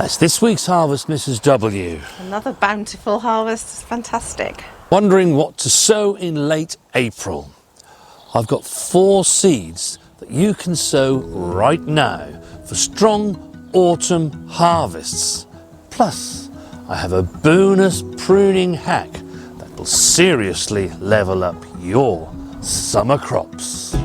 That's this week's harvest, Mrs. W. Another bountiful harvest. It's fantastic. Wondering what to sow in late April? I've got 4 seeds that you can sow right now for strong autumn harvests. Plus, I have a bonus pruning hack that will seriously level up your summer crops.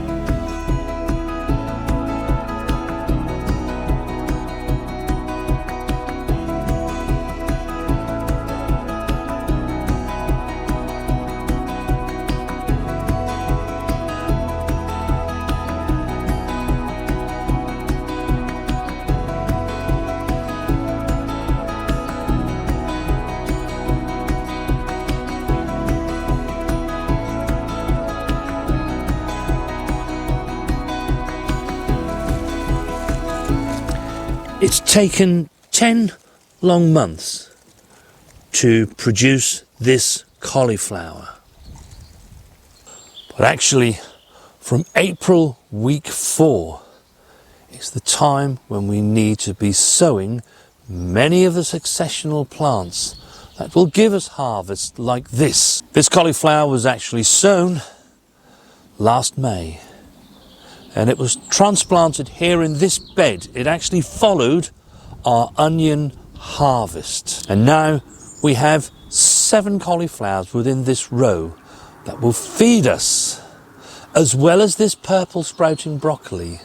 It's taken 10 long months to produce this cauliflower. But actually, from April week 4 is the time when we need to be sowing many of the successional plants that will give us harvests like this. This cauliflower was actually sown last May. And it was transplanted here in this bed. It actually followed our onion harvest. And now we have 7 cauliflowers within this row that will feed us, as well as this purple sprouting broccoli,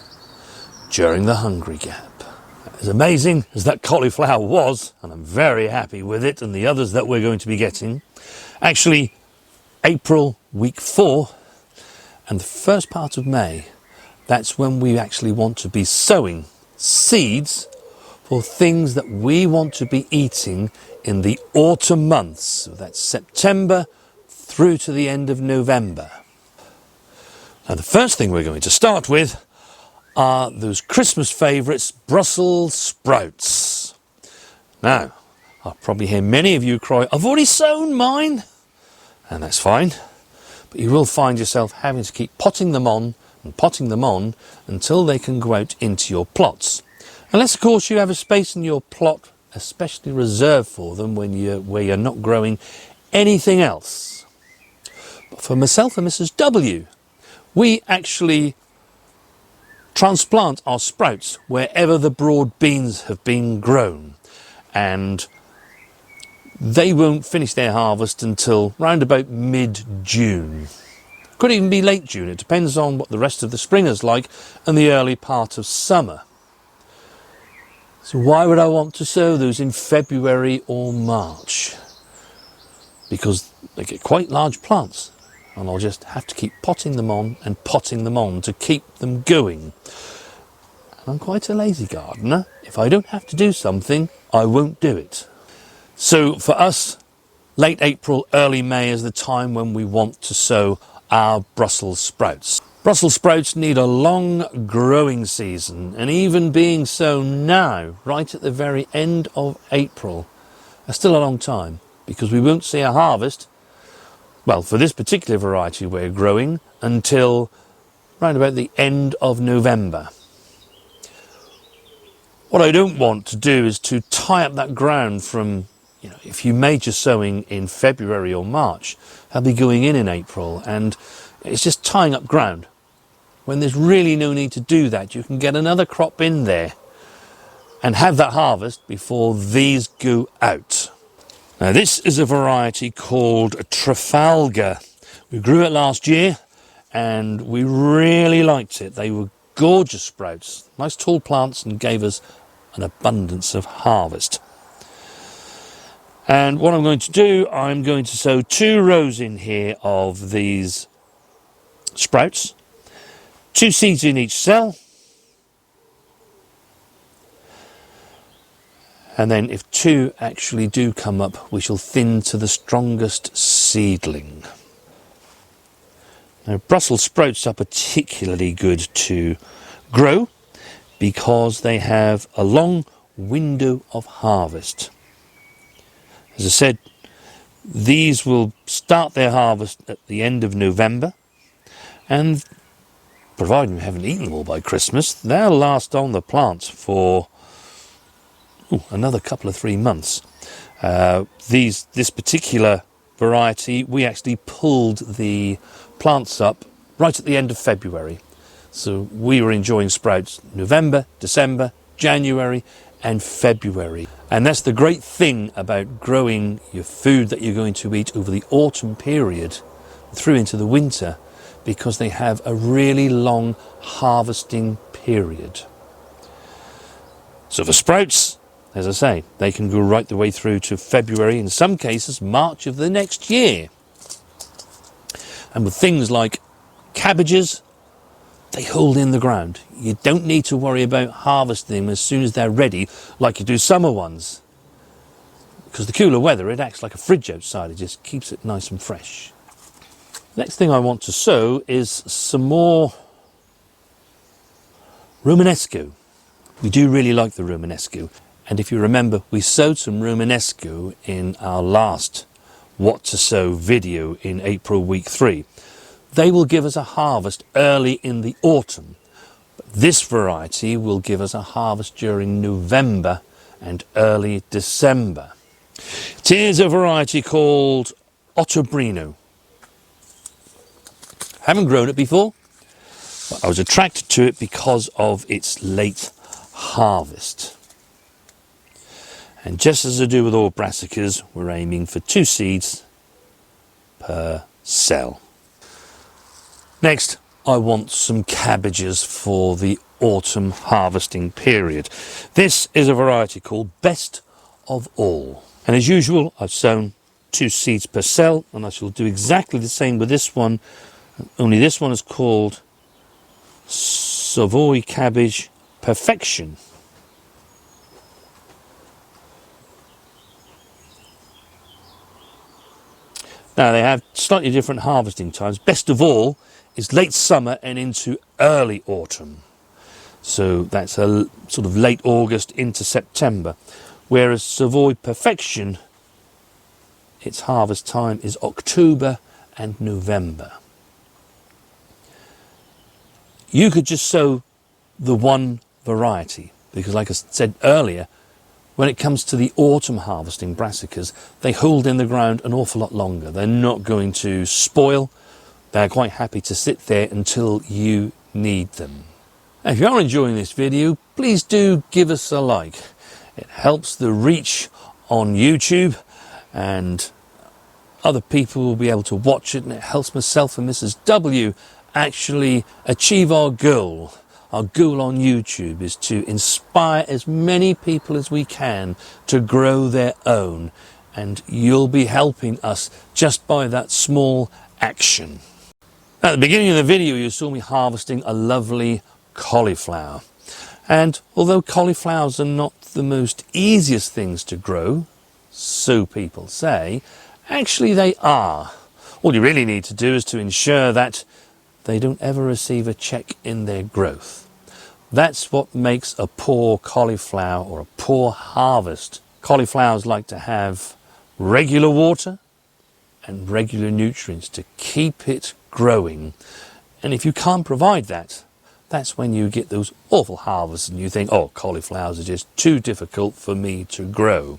during the hungry gap. As amazing as that cauliflower was, and I'm very happy with it and the others that we're going to be getting, actually April week 4 and the first part of May, that's when we actually want to be sowing seeds for things that we want to be eating in the autumn months. So that's September through to the end of November. Now the first thing we're going to start with are those Christmas favourites, Brussels sprouts. Now, I'll probably hear many of you cry, I've already sown mine. And that's fine. But you will find yourself having to keep potting them on until they can go out into your plots. Unless of course you have a space in your plot especially reserved for them where you're not growing anything else. But for myself and Mrs. W, we actually transplant our sprouts wherever the broad beans have been grown, and they won't finish their harvest until round about mid-June. Could even be late June, it depends on what the rest of the spring is like and the early part of summer. So why would I want to sow those in February or March? Because they get quite large plants and I'll just have to keep potting them on and potting them on to keep them going. And I'm quite a lazy gardener. If I don't have to do something, I won't do it. So for us, late April, early May is the time when we want to sow our Brussels sprouts. Brussels sprouts need a long growing season, and even being sown now, right at the very end of April, are still a long time, because we won't see a harvest, well, for this particular variety we're growing, until round about the end of November. What I don't want to do is to tie up that ground from, if you major sowing in February or March, I'll be going in April, and it's just tying up ground. When there's really no need to do that, you can get another crop in there and have that harvest before these go out. Now this is a variety called Trafalgar. We grew it last year and we really liked it. They were gorgeous sprouts, nice tall plants, and gave us an abundance of harvest. And what I'm going to do, I'm going to sow 2 rows in here of these sprouts, 2 seeds in each cell, and then if 2 actually do come up, we shall thin to the strongest seedling. Now Brussels sprouts are particularly good to grow because they have a long window of harvest. As I said, these will start their harvest at the end of November, and providing we haven't eaten them all by Christmas, they'll last on the plants for another couple of 3 months. This particular variety, we actually pulled the plants up right at the end of February. So we were enjoying sprouts November, December, January and February. And that's the great thing about growing your food that you're going to eat over the autumn period through into the winter, because they have a really long harvesting period. So for sprouts, as I say, they can go right the way through to February, in some cases March of the next year. And with things like cabbages, they hold in the ground. You don't need to worry about harvesting them as soon as they're ready like you do summer ones. Because the cooler weather, it acts like a fridge outside, it just keeps it nice and fresh. Next thing I want to sow is some more Romanesco. We do really like the Romanesco. And if you remember, we sowed some Romanesco in our last What to Sow video in April week 3. They will give us a harvest early in the autumn. But this variety will give us a harvest during November and early December. It is a variety called Overwintering. Haven't grown it before, but I was attracted to it because of its late harvest. And just as I do with all brassicas, we're aiming for 2 seeds per cell. Next, I want some cabbages for the autumn harvesting period. This is a variety called Best of All. And as usual, I've sown 2 seeds per cell, and I shall do exactly the same with this one, only this one is called Savoy Cabbage Perfection. Now they have slightly different harvesting times. Best of All is late summer and into early autumn. So that's a sort of late August into September. Whereas Savoy Perfection, its harvest time is October and November. You could just sow the one variety, because like I said earlier, when it comes to the autumn harvesting brassicas, they hold in the ground an awful lot longer. They're not going to spoil. They're quite happy to sit there until you need them. Now, if you are enjoying this video, please do give us a like. It helps the reach on YouTube, and other people will be able to watch it, and it helps myself and Mrs. W actually achieve our goal. Our goal on YouTube is to inspire as many people as we can to grow their own, and you'll be helping us just by that small action. At the beginning of the video you saw me harvesting a lovely cauliflower, and although cauliflowers are not the most easiest things to grow, so people say, actually they are. All you really need to do is to ensure that they don't ever receive a check in their growth. That's what makes a poor cauliflower or a poor harvest. Cauliflowers like to have regular water and regular nutrients to keep it growing. And if you can't provide that, that's when you get those awful harvests and you think, oh, cauliflowers are just too difficult for me to grow.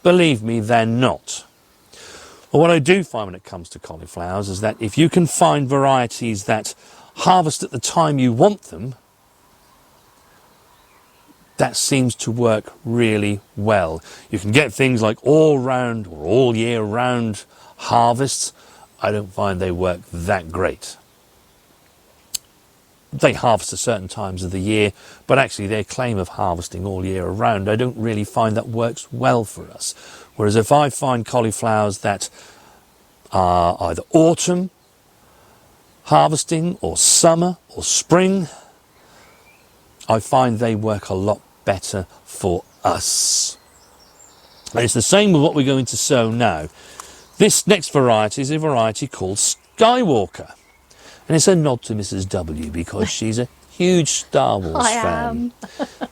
Believe me, they're not. Well, what I do find when it comes to cauliflowers is that if you can find varieties that harvest at the time you want them, that seems to work really well. You can get things like all round or all year round harvests. I don't find they work that great. They harvest at certain times of the year, but actually their claim of harvesting all year around, I don't really find that works well for us. Whereas if I find cauliflowers that are either autumn harvesting or summer or spring, I find they work a lot better for us. And it's the same with what we're going to sow now. This next variety is a variety called Skywalker. And it's a nod to Mrs. W because she's a huge Star Wars fan.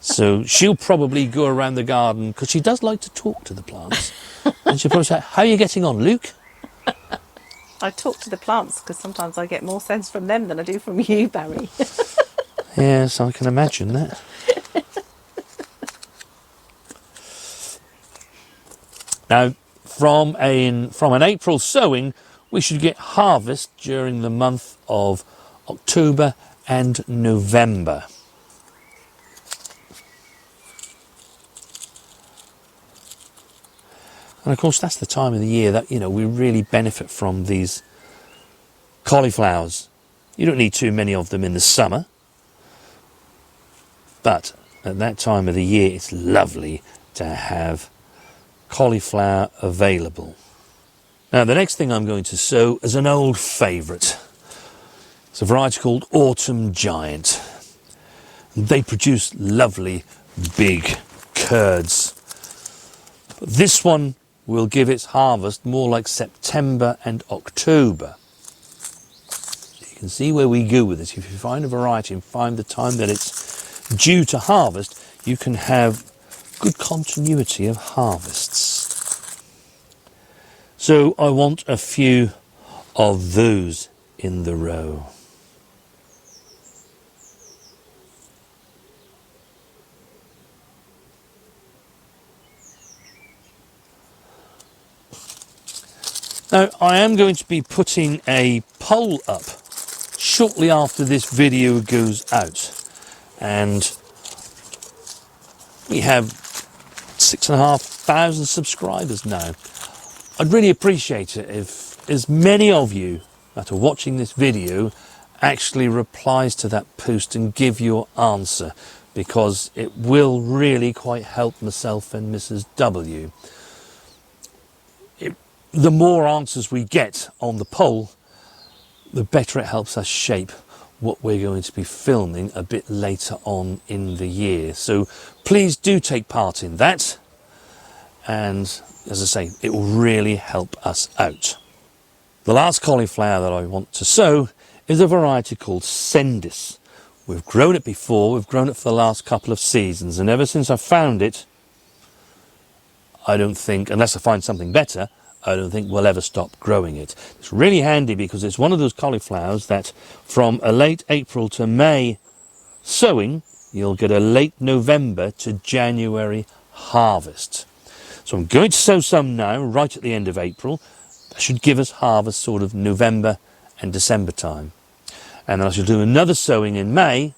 So she'll probably go around the garden, because she does like to talk to the plants. And she'll probably say, how are you getting on, Luke? I talk to the plants because sometimes I get more sense from them than I do from you, Barry. Yes, I can imagine that. Now, from an April sowing, we should get harvest during the month of October and November. And of course, that's the time of the year that, we really benefit from these cauliflowers. You don't need too many of them in the summer, but at that time of the year, it's lovely to have cauliflower available. Now, the next thing I'm going to sow is an old favourite. It's a variety called Autumn Giant. They produce lovely big curds. But this one will give its harvest more like September and October. You can see where we go with this. If you find a variety and find the time that it's due to harvest, you can have good continuity of harvests. So I want a few of those in the row. Now, I am going to be putting a poll up shortly after this video goes out, and we have 6,500 subscribers now. I'd really appreciate it if as many of you that are watching this video actually replies to that post and give your answer, because it will really quite help myself and Mrs. W. The more answers we get on the poll, the better it helps us shape what we're going to be filming a bit later on in the year. So please do take part in that, and as I say, it will really help us out. The last cauliflower that I want to sow is a variety called Sendis. We've grown it before, we've grown it for the last couple of seasons, and ever since I found it, I don't think, unless I find something better, I don't think we'll ever stop growing it. It's really handy because it's one of those cauliflowers that from a late April to May sowing, you'll get a late November to January harvest. So I'm going to sow some now, right at the end of April. That should give us harvest sort of November and December time. And then I shall do another sowing in May,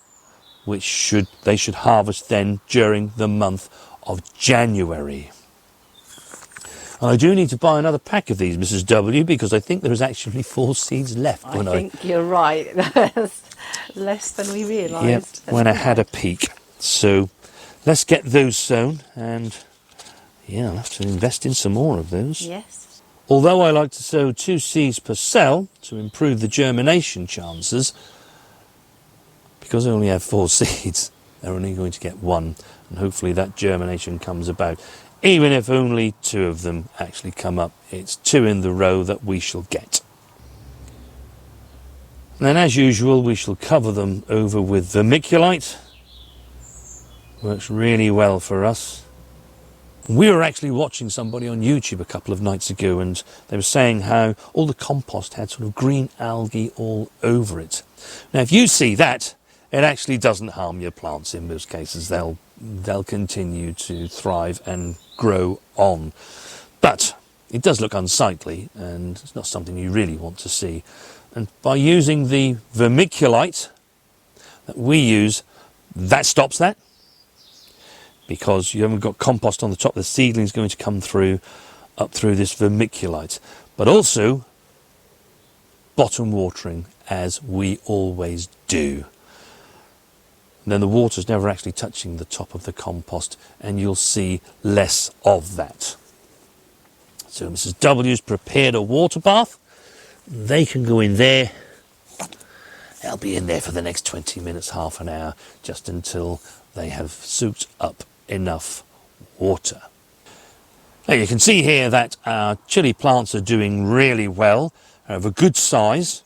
which they should harvest then during the month of January. And I do need to buy another pack of these, Mrs. W, because I think there's actually 4 seeds left. I think you're right. Less than we realised. Yep, when I had a peek. So let's get those sown, and yeah, I'll have to invest in some more of those. Yes. Although I like to sow 2 seeds per cell to improve the germination chances, because I only have 4 seeds, they're only going to get 1, and hopefully that germination comes about. Even if only 2 of them actually come up, it's 2 in the row that we shall get. And then, as usual, we shall cover them over with vermiculite. Works really well for us. We were actually watching somebody on YouTube a couple of nights ago, and they were saying how all the compost had sort of green algae all over it. Now, if you see that, it actually doesn't harm your plants in most cases. They'll continue to thrive and grow on. But it does look unsightly, and it's not something you really want to see. And by using the vermiculite that we use, that stops that, because you haven't got compost on the top. The seedling's going to come through up through this vermiculite. But also bottom watering, as we always do. And then the water's never actually touching the top of the compost, and you'll see less of that. So Mrs. W's prepared a water bath. They can go in there. They'll be in there for the next 20 minutes, half an hour, just until they have soaked up enough water. Now you can see here that our chilli plants are doing really well, are of a good size,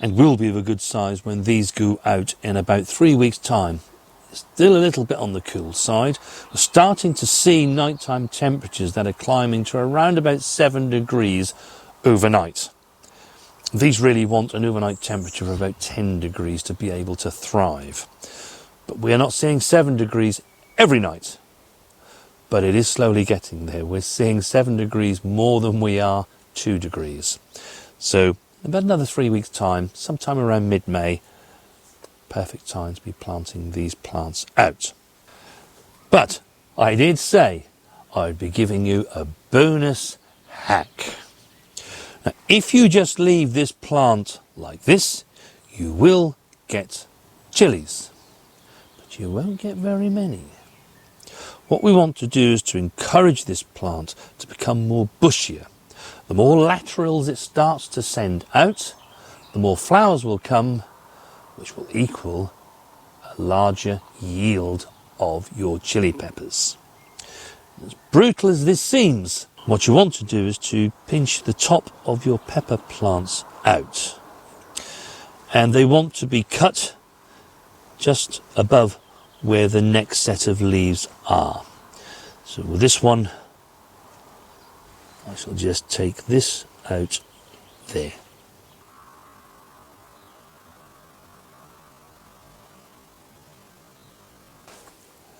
and will be of a good size when these go out in about 3 weeks' time. Still a little bit on the cool side. We're starting to see nighttime temperatures that are climbing to around about 7 degrees overnight. These really want an overnight temperature of about 10 degrees to be able to thrive. But we are not seeing 7 degrees every night. but it is slowly getting there. We're seeing 7 degrees more than we are 2 degrees. So in about another 3 weeks' time, sometime around mid-May, perfect time to be planting these plants out. But I did say I'd be giving you a bonus hack. Now, if you just leave this plant like this, you will get chilies, but you won't get very many. What we want to do is to encourage this plant to become more bushier. The more laterals it starts to send out, the more flowers will come, which will equal a larger yield of your chili peppers. As brutal as this seems, what you want to do is to pinch the top of your pepper plants out. And they want to be cut just above where the next set of leaves are. So with this one, I shall just take this out there.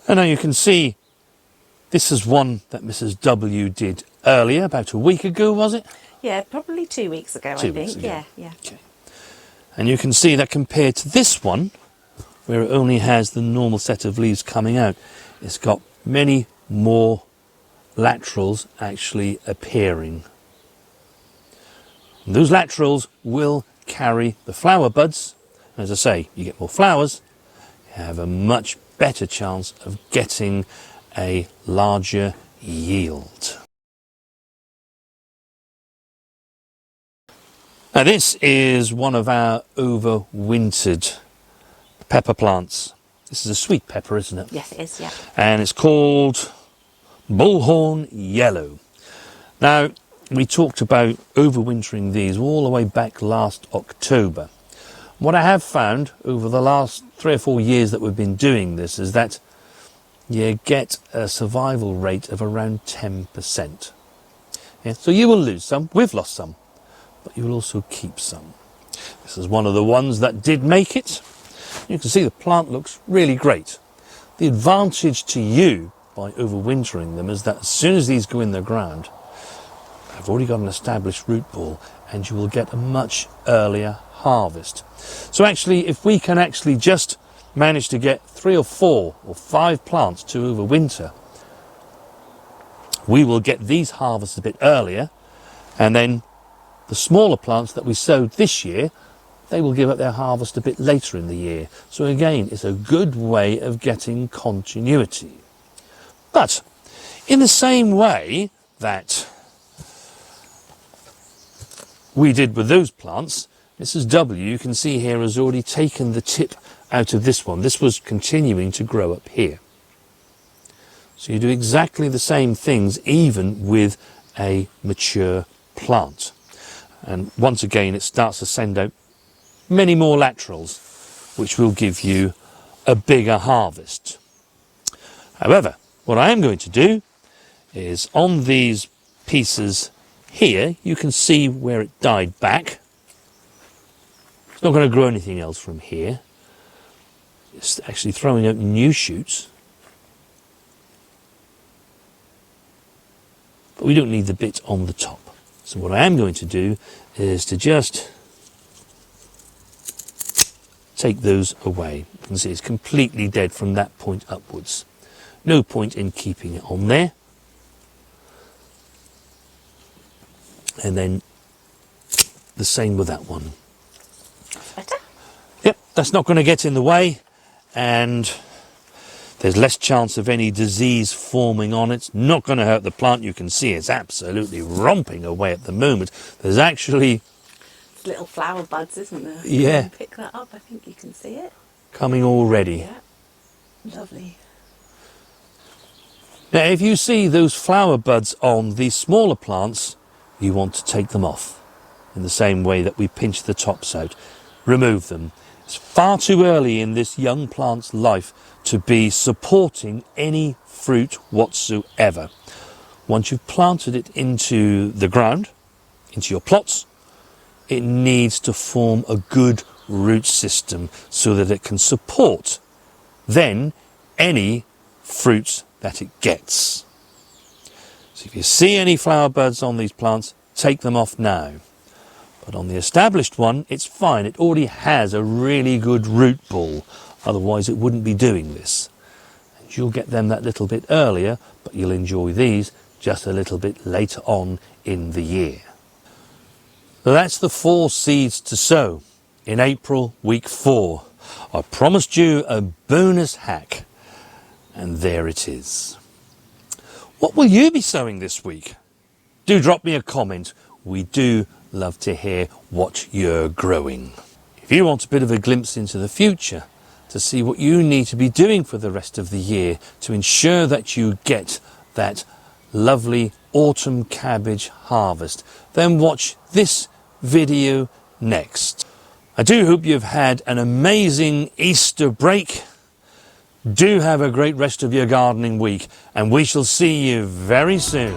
And now you can see this is one that Mrs. W did earlier, about a week ago, was it? Yeah, probably 2 weeks ago, I 2 think. weeks ago. Yeah. Okay. And you can see that compared to this one, where it only has the normal set of leaves coming out, it's got many more laterals actually appearing. And those laterals will carry the flower buds. As I say, you get more flowers, you have a much better chance of getting a larger yield. Now this is one of our overwintered pepper plants. This is a sweet pepper, isn't it? Yes, it is, yeah. And it's called Bullhorn Yellow. Now, we talked about overwintering these all the way back last October. What I have found over the last 3 or 4 years that we've been doing this is that you get a survival rate of around 10%. Yeah? So you will lose some, we've lost some, but you will also keep some. This is one of the ones that did make it. You can see the plant looks really great. The advantage to you by overwintering them is that as soon as these go in the ground, I've already got an established root ball and you will get a much earlier harvest. So actually, if we can actually just manage to get 3 or 4 or 5 plants to overwinter, we will get these harvests a bit earlier, and then the smaller plants that we sowed this year, they will give up their harvest a bit later in the year. So again, it's a good way of getting continuity. But in the same way that we did with those plants, Mrs. W, you can see here, has already taken the tip out of this one. This was continuing to grow up here. So you do exactly the same things even with a mature plant. And once again, it starts to send out many more laterals, which will give you a bigger harvest. However, what I am going to do is on these pieces here, you can see where it died back. It's not going to grow anything else from here. It's actually throwing out new shoots. But we don't need the bit on the top. So what I am going to do is to just take those away. You can see it's completely dead from that point upwards. No point in keeping it on there. And then the same with that one. Better? Yep, that's not going to get in the way, and there's less chance of any disease forming on it. It's not going to hurt the plant. You can see it's absolutely romping away at the moment. There's actually It's little flower buds, isn't there? Yeah. You can pick that up, I think you can see it. coming already. Yeah, lovely. Now, if you see those flower buds on these smaller plants, you want to take them off in the same way that we pinch the tops out. Remove them. It's far too early in this young plant's life to be supporting any fruit whatsoever. Once you've planted it into the ground, into your plots, it needs to form a good root system so that it can support then any fruits that it gets. So if you see any flower buds on these plants, take them off now. But on the established one, it's fine. It already has a really good root ball. Otherwise, it wouldn't be doing this. And you'll get them that little bit earlier, but you'll enjoy these just a little bit later on in the year. So that's the 4 seeds to sow in April, week 4. I promised you a bonus hack, and there it is. What will you be sowing this week? Do drop me a comment. We do love to hear what you're growing. If you want a bit of a glimpse into the future to see what you need to be doing for the rest of the year to ensure that you get that lovely autumn cabbage harvest, then watch this video next. I do hope you've had an amazing Easter break. Do have a great rest of your gardening week, and we shall see you very soon.